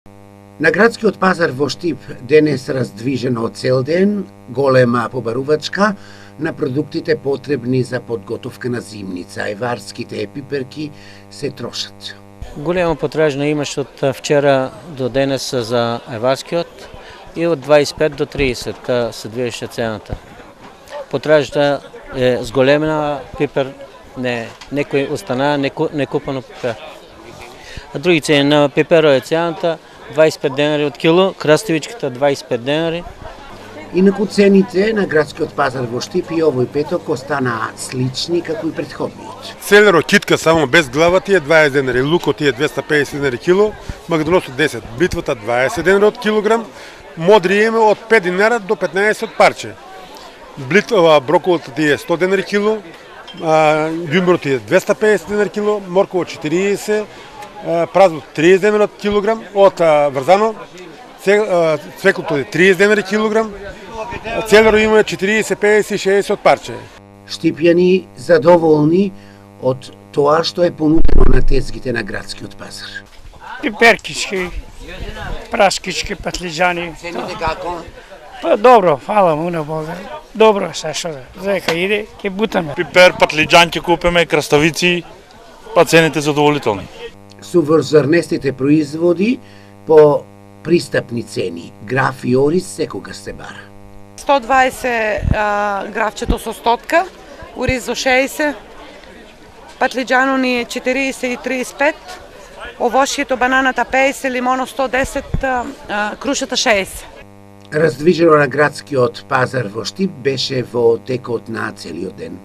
На градскиот пазар во Штип денес раздвижено цел ден, голема побарувачка на продуктите потребни за подготовка на зимница. Еварските пиперки се трошат. Голема потражна имаш од вчера до денес за еварскиот и од 25 до 30 се движеше цената. Потражната е зголемена, пипер некој остана некупано пипер. А други цени на пиперо е цената 25 денари од кило, краставичката 25 денари. Инаку цените на градскиот пазар во Штип и овој петок останаа слични како и претходниот. Селеро китка само без глава ти е 20 денари, луко ти е 250 денари кило, магадоносот 10, бритвата 20 денари од килограм, модри име од 5 динара до 15 од парче. Броколата ти е 100 денари кило, ѓумберот ти е 250 денари кило, морково 40, празно 30 денари од килограм, од врзано, цвеклото е 30 денари килограм, целеро има 40, 50 и 60 од парче. Штипјани задоволни од тоа што е понудено на тезгите на градскиот пазар. Пиперкички, праскички, патлиџани. Цените како? Па добро, фала му на Бога. Добро се што за дека иде, ќе бутаме. Пипер, патлиџан ќе купиме, краставици, па цените задоволителни. Су врз зрнестите производи по пристапни цени. Граф и ориз секогаш се бара. 120 графчето со стотка, ориз за 60, патлиџано ни е 40 и 35, овошјето, бананата 50, лимоно 110, крушата 60. Раздвижено на градскиот пазар во Штип беше во текот на целиот ден.